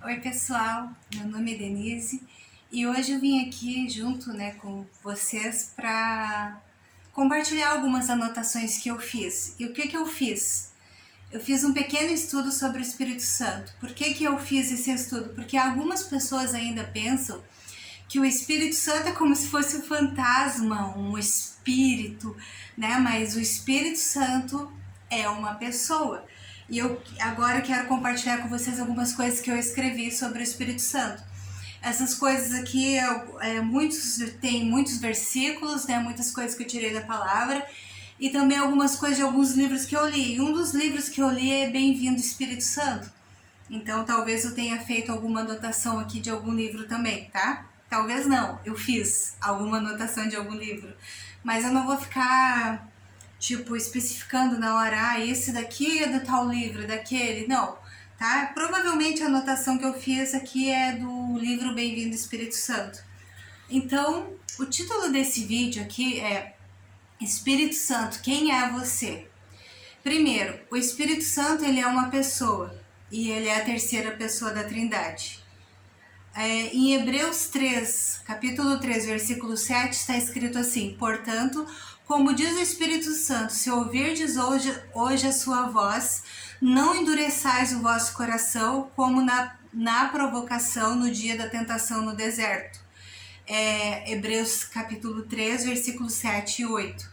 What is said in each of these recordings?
Oi pessoal, meu nome é Denise e hoje eu vim aqui junto com vocês para compartilhar algumas anotações que eu fiz. E o que eu fiz? Eu fiz um pequeno estudo sobre o Espírito Santo. Por que eu fiz esse estudo? Porque algumas pessoas ainda pensam que o Espírito Santo é como se fosse um fantasma, um espírito, né? Mas o Espírito Santo é uma pessoa. E eu agora quero compartilhar com vocês algumas coisas que eu escrevi sobre o Espírito Santo. Essas coisas aqui, tem muitos versículos, né? Muitas coisas que eu tirei da palavra e também algumas coisas de alguns livros que eu li. E um dos livros que eu li é Bem-vindo Espírito Santo. Então talvez eu tenha feito alguma anotação aqui de algum livro também, tá? Talvez não, eu fiz alguma anotação de algum livro. Mas eu não vou ficar, especificando na hora, esse daqui é do tal livro, daquele, não, tá? Provavelmente a anotação que eu fiz aqui é do livro Bem-vindo Espírito Santo. Então, o título desse vídeo aqui é Espírito Santo, quem é você? Primeiro, o Espírito Santo ele é uma pessoa e ele é a terceira pessoa da Trindade. Em Hebreus 3, capítulo 3, versículo 7, está escrito assim: portanto, como diz o Espírito Santo, se ouvirdes hoje a sua voz, não endureçais o vosso coração como na provocação no dia da tentação no deserto. Hebreus capítulo 3, versículo 7 e 8.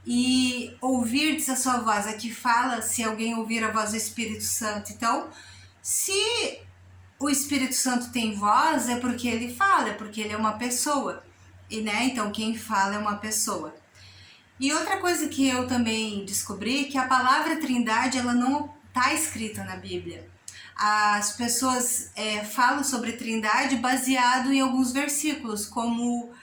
E ouvirdes a sua voz, aqui fala se alguém ouvir a voz do Espírito Santo. Então, se o Espírito Santo tem voz, é porque ele fala, é porque ele é uma pessoa. E, então quem fala é uma pessoa. E outra coisa que eu também descobri, que a palavra Trindade, ela não está escrita na Bíblia. As pessoas falam sobre Trindade baseado em alguns versículos, como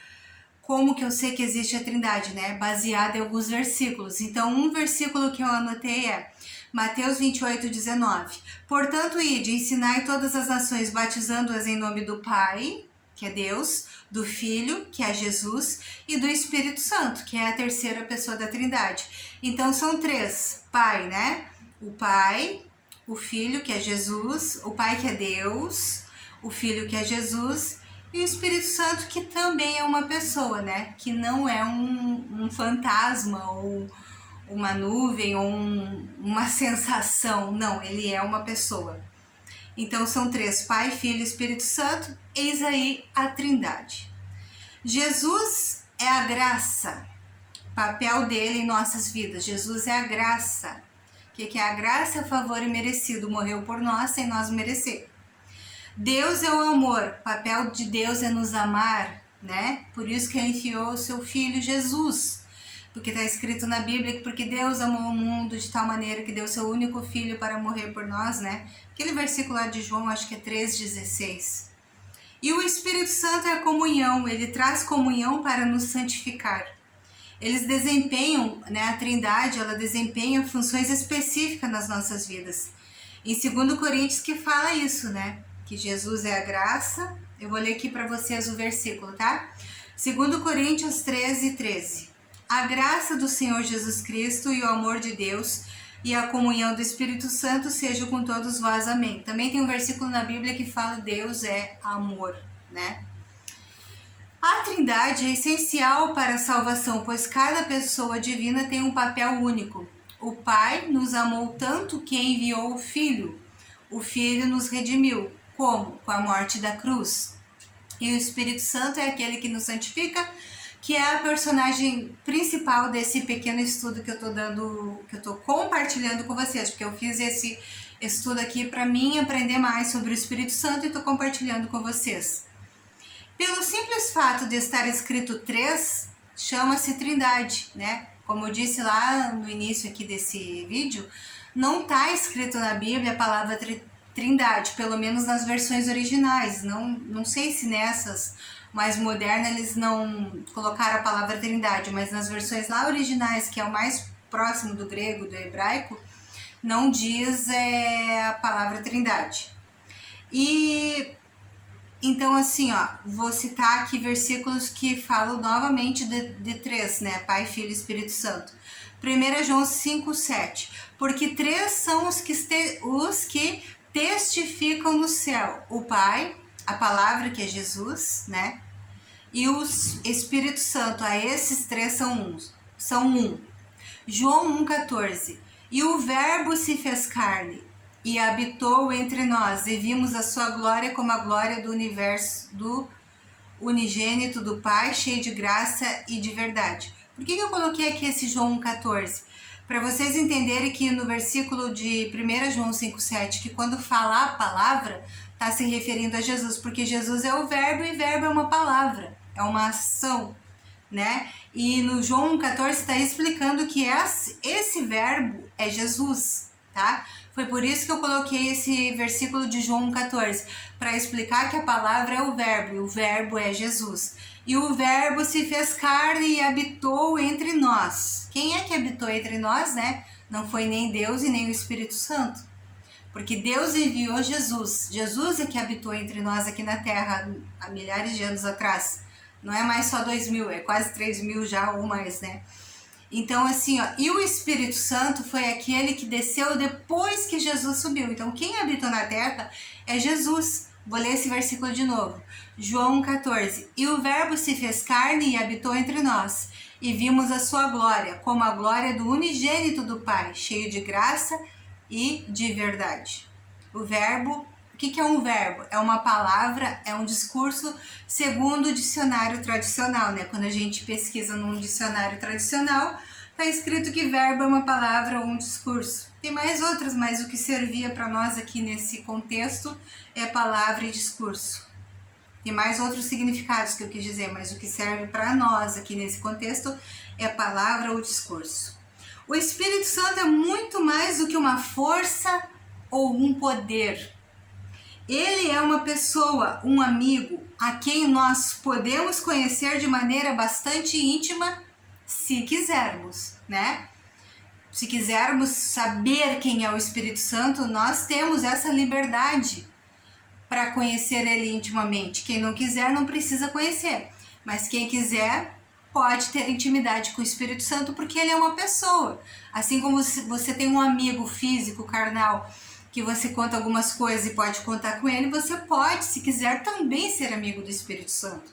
que eu sei que existe a Trindade, né? Baseado em alguns versículos. Então, um versículo que eu anotei é Mateus 28, 19. Portanto, ide, ensinai todas as nações, batizando-as em nome do Pai, que é Deus, do Filho, que é Jesus, e do Espírito Santo, que é a terceira pessoa da Trindade. Então, são três. Pai, né? O Pai, o Filho, que é Jesus, o Pai, que é Deus, o Filho, que é Jesus, e o Espírito Santo, que também é uma pessoa, né? Que não é um fantasma ou uma nuvem ou uma sensação. Não, ele é uma pessoa. Então são três: Pai, Filho e Espírito Santo. Eis aí a Trindade. Jesus é a graça. Papel dele em nossas vidas. Jesus é a graça. O que é a graça? É favor imerecido. Morreu por nós sem nós merecer. Deus é o amor, o papel de Deus é nos amar, né? Por isso que ele enviou o seu Filho Jesus, porque está escrito na Bíblia que porque Deus amou o mundo de tal maneira que deu seu único Filho para morrer por nós, né? Aquele versículo lá de João, acho que é 3,16. E o Espírito Santo é a comunhão, ele traz comunhão para nos santificar. Eles desempenham, né? A Trindade, ela desempenha funções específicas nas nossas vidas. Em 2 Coríntios que fala isso, né? Que Jesus é a graça. Eu vou ler aqui para vocês o versículo, tá? 2 Coríntios 13, 13. A graça do Senhor Jesus Cristo e o amor de Deus e a comunhão do Espírito Santo sejam com todos vós. Amém. Também tem um versículo na Bíblia que fala Deus é amor, né? A Trindade é essencial para a salvação, pois cada pessoa divina tem um papel único. O Pai nos amou tanto que enviou o Filho. O Filho nos redimiu. Como? Com a morte da cruz. E o Espírito Santo é aquele que nos santifica, que é a personagem principal desse pequeno estudo que eu tô dando, que eu tô compartilhando com vocês, porque eu fiz esse estudo aqui para mim aprender mais sobre o Espírito Santo e tô compartilhando com vocês. Pelo simples fato de estar escrito 3, chama-se Trindade, né? Como eu disse lá no início aqui desse vídeo, não está escrito na Bíblia a palavra Trindade, pelo menos nas versões originais. Não sei se nessas mais modernas eles não colocaram a palavra Trindade, mas nas versões lá originais, que é o mais próximo do grego, do hebraico, não diz a palavra Trindade. E então, assim, vou citar aqui versículos que falam novamente de três, né? Pai, Filho e Espírito Santo. 1 João 5, 7. Porque três são os que testificam no céu o Pai, a palavra que é Jesus, né? E o Espírito Santo, esses três são um. João 1,14. E o Verbo se fez carne e habitou entre nós, e vimos a sua glória como a glória do universo, do unigênito do Pai, cheio de graça e de verdade. Por que eu coloquei aqui esse João 1,14? Para vocês entenderem que no versículo de 1 João 5,7, que quando fala a palavra, está se referindo a Jesus, porque Jesus é o verbo e verbo é uma palavra, é uma ação, né? E no João 1,14 está explicando que esse verbo é Jesus, tá? Foi por isso que eu coloquei esse versículo de João 1,14, para explicar que a palavra é o verbo, e o verbo é Jesus. E o verbo se fez carne e habitou entre nós. Quem é que habitou entre nós, né? Não foi nem Deus e nem o Espírito Santo. Porque Deus enviou Jesus. Jesus é que habitou entre nós aqui na Terra há milhares de anos atrás. Não é mais só 2.000, é quase 3.000 já ou mais, né? Então, assim, ó, e o Espírito Santo foi aquele que desceu depois que Jesus subiu. Então, quem habitou na terra é Jesus. Vou ler esse versículo de novo. João 1,14. E o verbo se fez carne e habitou entre nós. E vimos a sua glória, como a glória do unigênito do Pai, cheio de graça e de verdade. O verbo, o que é um verbo? É uma palavra, é um discurso segundo o dicionário tradicional, né? Quando a gente pesquisa num dicionário tradicional, está escrito que verbo é uma palavra ou um discurso. Tem mais outras, mas o que servia para nós aqui nesse contexto é palavra e discurso. Tem mais outros significados que eu quis dizer, mas o que serve para nós aqui nesse contexto é palavra ou discurso. O Espírito Santo é muito mais do que uma força ou um poder. Ele é uma pessoa, um amigo, a quem nós podemos conhecer de maneira bastante íntima, se quisermos, né? Se quisermos saber quem é o Espírito Santo, nós temos essa liberdade para conhecer ele intimamente. Quem não quiser, não precisa conhecer. Mas quem quiser, pode ter intimidade com o Espírito Santo, porque ele é uma pessoa. Assim como você tem um amigo físico, carnal, que você conta algumas coisas e pode contar com ele, você pode, se quiser, também ser amigo do Espírito Santo.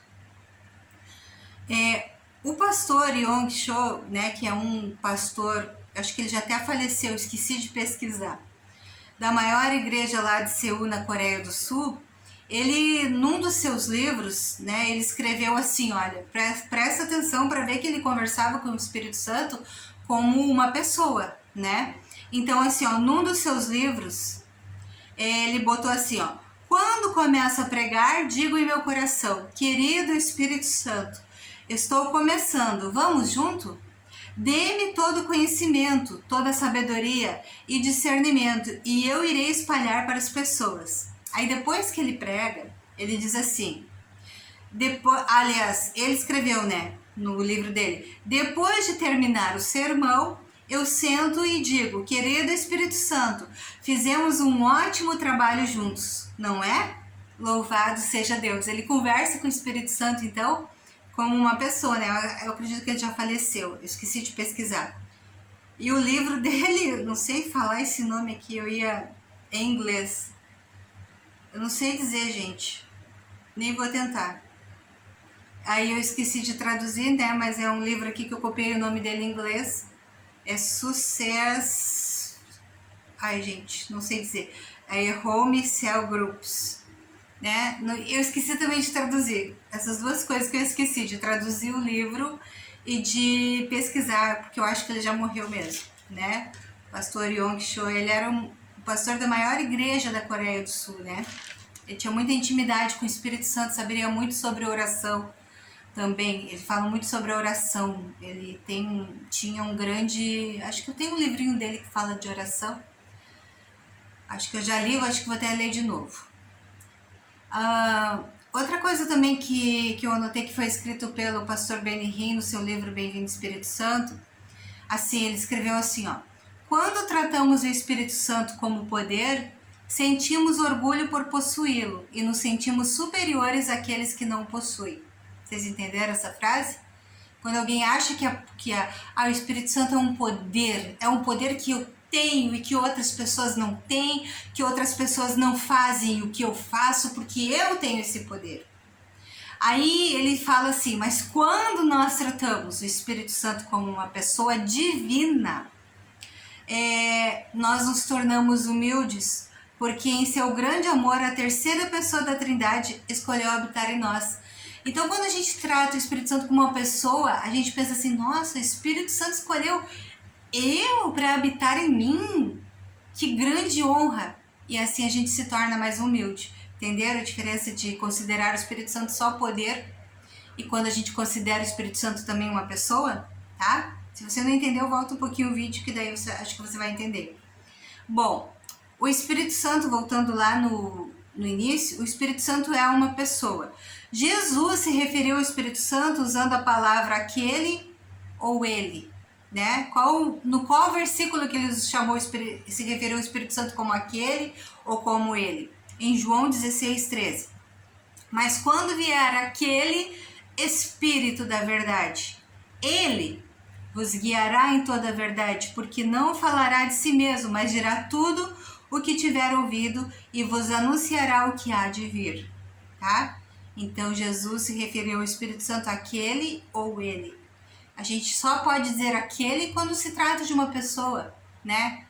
O pastor Yong Cho, né, que é um pastor, acho que ele já até faleceu, esqueci de pesquisar, da maior igreja lá de Seul, na Coreia do Sul, ele, num dos seus livros, né, ele escreveu assim, olha, presta atenção para ver que ele conversava com o Espírito Santo como uma pessoa, né? Então, assim, ó, num dos seus livros, ele botou assim, ó, quando começo a pregar, digo em meu coração, querido Espírito Santo, estou começando, vamos junto? Dê-me todo conhecimento, toda sabedoria e discernimento, e eu irei espalhar para as pessoas. Aí depois que ele prega, ele diz assim, aliás, ele escreveu, né, no livro dele, depois de terminar o sermão, eu sento e digo, querido Espírito Santo, fizemos um ótimo trabalho juntos, não é? Louvado seja Deus. Ele conversa com o Espírito Santo, então, como uma pessoa, né? Eu acredito que ele já faleceu, eu esqueci de pesquisar. E o livro dele, não sei falar esse nome aqui, eu ia em inglês. Eu não sei dizer, gente, nem vou tentar. Aí eu esqueci de traduzir, né? Mas é um livro aqui que eu copiei o nome dele em inglês. É Success... Ai, gente, não sei dizer. É Home Cell Groups, né? Eu esqueci também de traduzir. Essas duas coisas que eu esqueci, de traduzir o livro e de pesquisar, porque eu acho que ele já morreu mesmo, né? O pastor Yong Cho, ele era o pastor da maior igreja da Coreia do Sul, né? Ele tinha muita intimidade com o Espírito Santo, saberia muito sobre oração também. Ele fala muito sobre a oração. Ele tinha um grande... Acho que eu tenho um livrinho dele que fala de oração. Acho que eu já li, eu acho que vou até ler de novo. Outra coisa também que eu anotei que foi escrito pelo pastor Benny Hinn no seu livro Bem-vindo Espírito Santo, assim, ele escreveu assim, ó, quando tratamos o Espírito Santo como poder, sentimos orgulho por possuí-lo e nos sentimos superiores àqueles que não o possuem. Vocês entenderam essa frase? Quando alguém acha que o Espírito Santo é um poder tenho e que outras pessoas não têm, que outras pessoas não fazem o que eu faço, porque eu tenho esse poder. Aí ele fala assim, mas quando nós tratamos o Espírito Santo como uma pessoa divina, nós nos tornamos humildes, porque em seu grande amor, a terceira pessoa da Trindade escolheu habitar em nós. Então, quando a gente trata o Espírito Santo como uma pessoa, a gente pensa assim, nossa, o Espírito Santo escolheu eu para habitar em mim? Que grande honra! E assim a gente se torna mais humilde. Entenderam a diferença de considerar o Espírito Santo só poder e quando a gente considera o Espírito Santo também uma pessoa, tá? Se você não entendeu, volta um pouquinho o vídeo que daí acho que você vai entender. Bom, o Espírito Santo, voltando lá no início, o Espírito Santo é uma pessoa. Jesus se referiu ao Espírito Santo usando a palavra aquele ou ele, né? No qual versículo que ele se referiu ao Espírito Santo como aquele ou como ele? Em João 16:13. Mas quando vier aquele Espírito da verdade, ele vos guiará em toda a verdade, porque não falará de si mesmo, mas dirá tudo o que tiver ouvido e vos anunciará o que há de vir, tá? Então Jesus se referiu ao Espírito Santo aquele ou ele. A gente só pode dizer aquele quando se trata de uma pessoa, né?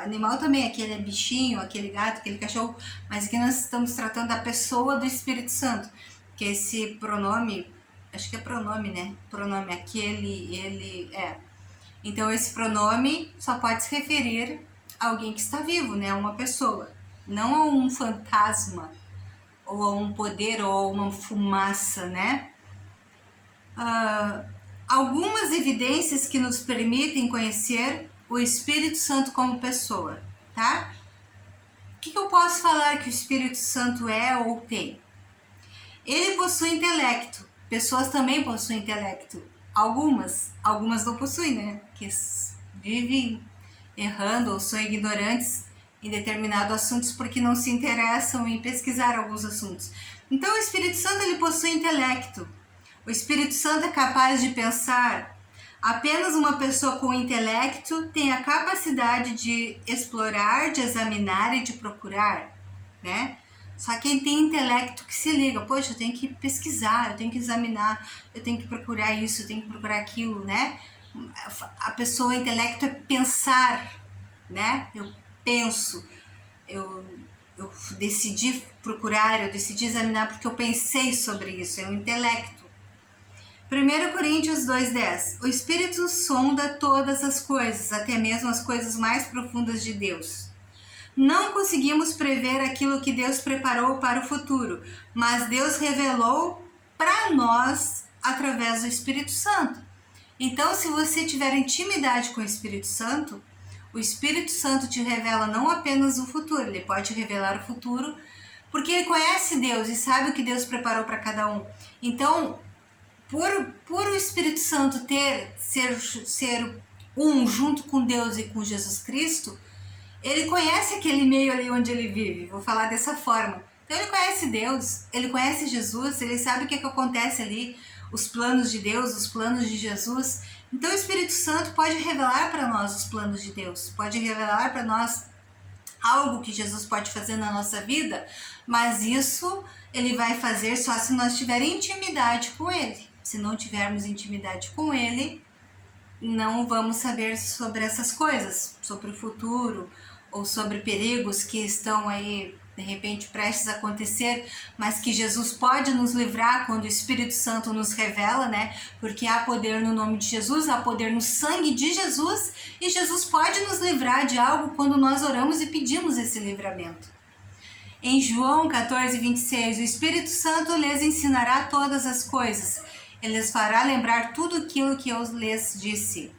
Animal também, aquele bichinho, aquele gato, aquele cachorro, mas aqui nós estamos tratando da pessoa do Espírito Santo, que esse pronome, acho que é pronome, né? Pronome aquele, ele, Então esse pronome só pode se referir a alguém que está vivo, né? Uma pessoa, não a um fantasma, ou a um poder, ou a uma fumaça, né? Algumas evidências que nos permitem conhecer o Espírito Santo como pessoa, tá? O que eu posso falar que o Espírito Santo é ou tem? Ele possui intelecto. Pessoas também possuem intelecto. Algumas não possuem, né? Que vivem errando ou são ignorantes em determinados assuntos porque não se interessam em pesquisar alguns assuntos. Então o Espírito Santo ele possui intelecto. O Espírito Santo é capaz de pensar. Apenas uma pessoa com intelecto tem a capacidade de explorar, de examinar e de procurar, né? Só quem tem intelecto que se liga, poxa, eu tenho que pesquisar, eu tenho que examinar, eu tenho que procurar isso, eu tenho que procurar aquilo, né? A pessoa, intelecto é pensar, né? Eu penso, eu decidi procurar, eu decidi examinar porque eu pensei sobre isso, é o intelecto. 1 Coríntios 2:10. O Espírito sonda todas as coisas, até mesmo as coisas mais profundas de Deus. Não conseguimos prever aquilo que Deus preparou para o futuro, mas Deus revelou para nós através do Espírito Santo. Então, se você tiver intimidade com o Espírito Santo te revela não apenas o futuro, ele pode revelar o futuro, porque ele conhece Deus e sabe o que Deus preparou para cada um. Então, por o Espírito Santo ser um junto com Deus e com Jesus Cristo, ele conhece aquele meio ali onde ele vive, vou falar dessa forma. Então ele conhece Deus, ele conhece Jesus, ele sabe o que acontece ali, os planos de Deus, os planos de Jesus. Então o Espírito Santo pode revelar para nós os planos de Deus, pode revelar para nós algo que Jesus pode fazer na nossa vida, mas isso ele vai fazer só se nós tivermos intimidade com ele. Se não tivermos intimidade com ele, não vamos saber sobre essas coisas, sobre o futuro ou sobre perigos que estão aí de repente prestes a acontecer, mas que Jesus pode nos livrar quando o Espírito Santo nos revela, né? Porque há poder no nome de Jesus, há poder no sangue de Jesus, e Jesus pode nos livrar de algo quando nós oramos e pedimos esse livramento. Em João 14:26, o Espírito Santo lhes ensinará todas as coisas, ele lhes fará lembrar tudo aquilo que eu lhes disse.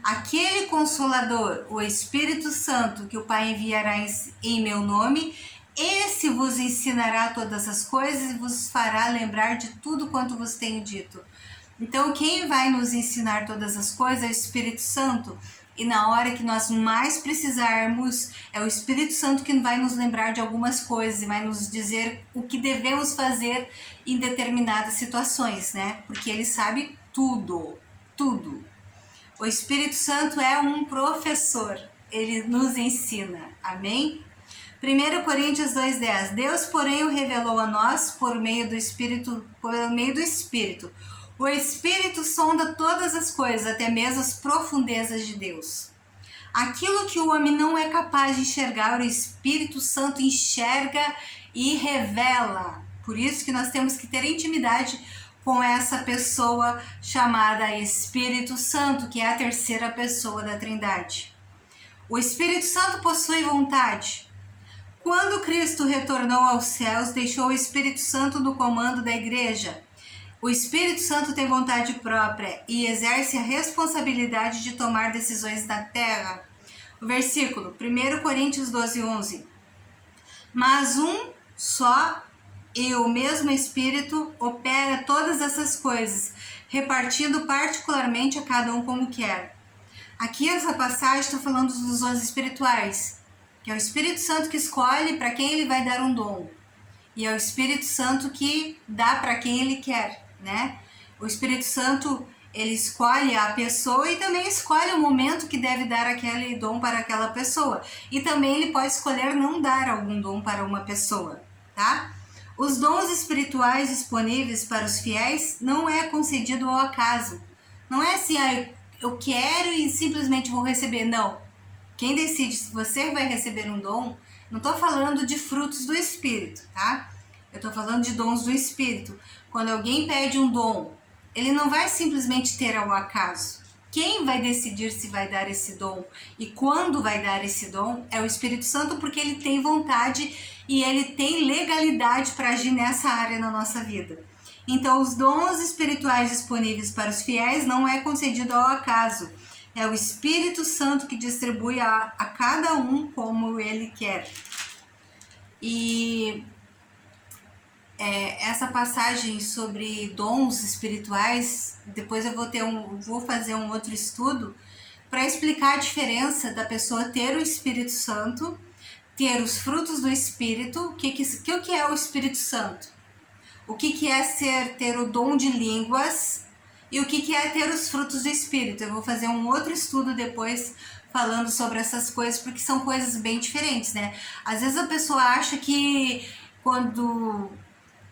Aquele Consolador, o Espírito Santo, que o Pai enviará em meu nome, esse vos ensinará todas as coisas e vos fará lembrar de tudo quanto vos tenho dito. Então, quem vai nos ensinar todas as coisas é o Espírito Santo. E na hora que nós mais precisarmos, é o Espírito Santo que vai nos lembrar de algumas coisas e vai nos dizer o que devemos fazer em determinadas situações, né? Porque ele sabe tudo, tudo. O Espírito Santo é um professor, ele nos ensina, amém? 1 Coríntios 2,10. Deus, porém, o revelou a nós por meio do Espírito. O Espírito sonda todas as coisas, até mesmo as profundezas de Deus. Aquilo que o homem não é capaz de enxergar, o Espírito Santo enxerga e revela. Por isso que nós temos que ter intimidade com essa pessoa chamada Espírito Santo, que é a terceira pessoa da Trindade. O Espírito Santo possui vontade. Quando Cristo retornou aos céus, deixou o Espírito Santo no comando da igreja. O Espírito Santo tem vontade própria e exerce a responsabilidade de tomar decisões na terra. O versículo, 1 Coríntios 12:11. Mas um só e o mesmo Espírito opera todas essas coisas, repartindo particularmente a cada um como quer. Aqui essa passagem está falando dos dons espirituais, que é o Espírito Santo que escolhe para quem ele vai dar um dom. E é o Espírito Santo que dá para quem ele quer, né? O Espírito Santo, ele escolhe a pessoa e também escolhe o momento que deve dar aquele dom para aquela pessoa. E também ele pode escolher não dar algum dom para uma pessoa, tá? Os dons espirituais disponíveis para os fiéis não é concedido ao acaso. Não é assim, eu quero e simplesmente vou receber. Não. Quem decide se você vai receber um dom, não estou falando de frutos do Espírito, tá? Eu estou falando de dons do Espírito. Quando alguém pede um dom, ele não vai simplesmente ter ao acaso. Quem vai decidir se vai dar esse dom e quando vai dar esse dom é o Espírito Santo, porque ele tem vontade e ele tem legalidade para agir nessa área na nossa vida. Então, os dons espirituais disponíveis para os fiéis não é concedido ao acaso. É o Espírito Santo que distribui a cada um como ele quer. E essa passagem sobre dons espirituais, depois eu vou fazer um outro estudo para explicar a diferença da pessoa ter o Espírito Santo, ter os frutos do Espírito. O que é o Espírito Santo? O que é ter o dom de línguas e o que é ter os frutos do Espírito. Eu vou fazer um outro estudo depois falando sobre essas coisas, porque são coisas bem diferentes, né? Às vezes a pessoa acha que quando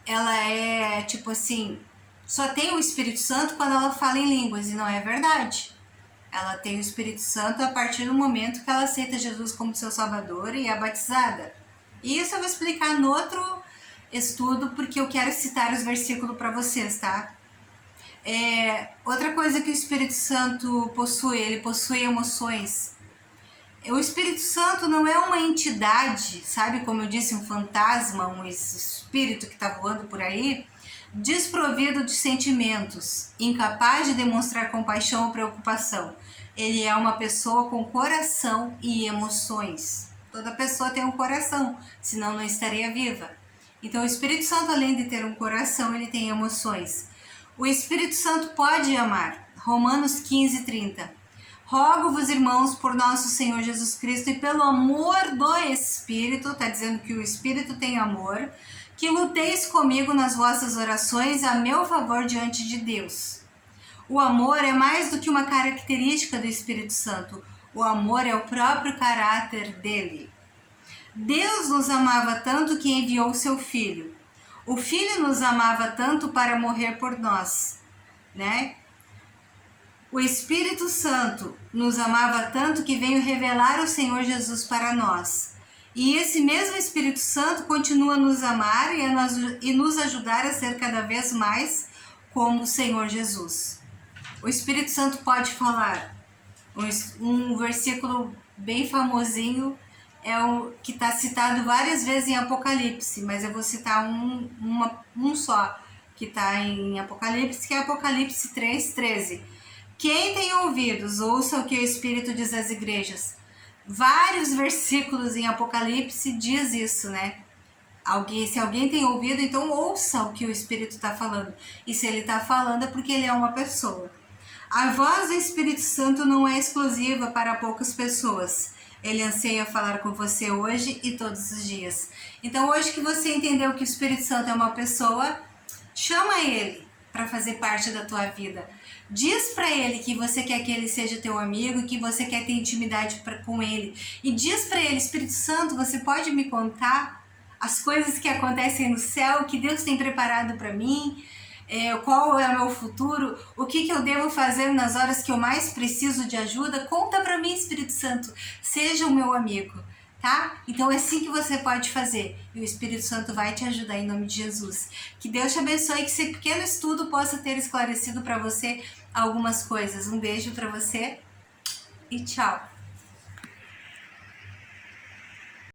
ela é, tipo assim, só tem o Espírito Santo quando ela fala em línguas, e não é verdade. Ela tem o Espírito Santo a partir do momento que ela aceita Jesus como seu Salvador e é batizada. E isso eu vou explicar no outro estudo, porque eu quero citar os versículos para vocês, tá? Outra coisa que o Espírito Santo possui, ele possui emoções. O Espírito Santo não é uma entidade, sabe, como eu disse, um fantasma, um espírito que está voando por aí, desprovido de sentimentos, incapaz de demonstrar compaixão ou preocupação. Ele é uma pessoa com coração e emoções. Toda pessoa tem um coração, senão não estaria viva. Então o Espírito Santo, além de ter um coração, ele tem emoções. O Espírito Santo pode amar. Romanos 15:30. Rogo-vos, irmãos, por nosso Senhor Jesus Cristo e pelo amor do Espírito, está dizendo que o Espírito tem amor, que luteis comigo nas vossas orações a meu favor diante de Deus. O amor é mais do que uma característica do Espírito Santo. O amor é o próprio caráter dele. Deus nos amava tanto que enviou seu Filho. O Filho nos amava tanto para morrer por nós, né? O Espírito Santo nos amava tanto que veio revelar o Senhor Jesus para nós. E esse mesmo Espírito Santo continua a nos amar e nos ajudar a ser cada vez mais como o Senhor Jesus. O Espírito Santo pode falar. Um versículo bem famosinho é o que está citado várias vezes em Apocalipse, mas eu vou citar um só que está em Apocalipse, que é Apocalipse 3:13. Quem tem ouvidos, ouça o que o Espírito diz às igrejas. Vários versículos em Apocalipse diz isso, né? Se alguém tem ouvido, então ouça o que o Espírito está falando. E se ele está falando é porque ele é uma pessoa. A voz do Espírito Santo não é exclusiva para poucas pessoas. Ele anseia falar com você hoje e todos os dias. Então, hoje que você entendeu que o Espírito Santo é uma pessoa, chama ele para fazer parte da tua vida. Diz para ele que você quer que ele seja teu amigo e que você quer ter intimidade com ele. E diz para ele, Espírito Santo, você pode me contar as coisas que acontecem no céu, que Deus tem preparado para mim? Qual é o meu futuro? O que eu devo fazer nas horas que eu mais preciso de ajuda? Conta para mim, Espírito Santo. Seja o meu amigo. Tá? Então é assim que você pode fazer e o Espírito Santo vai te ajudar em nome de Jesus. Que Deus te abençoe e que esse pequeno estudo possa ter esclarecido para você algumas coisas. Um beijo para você e tchau!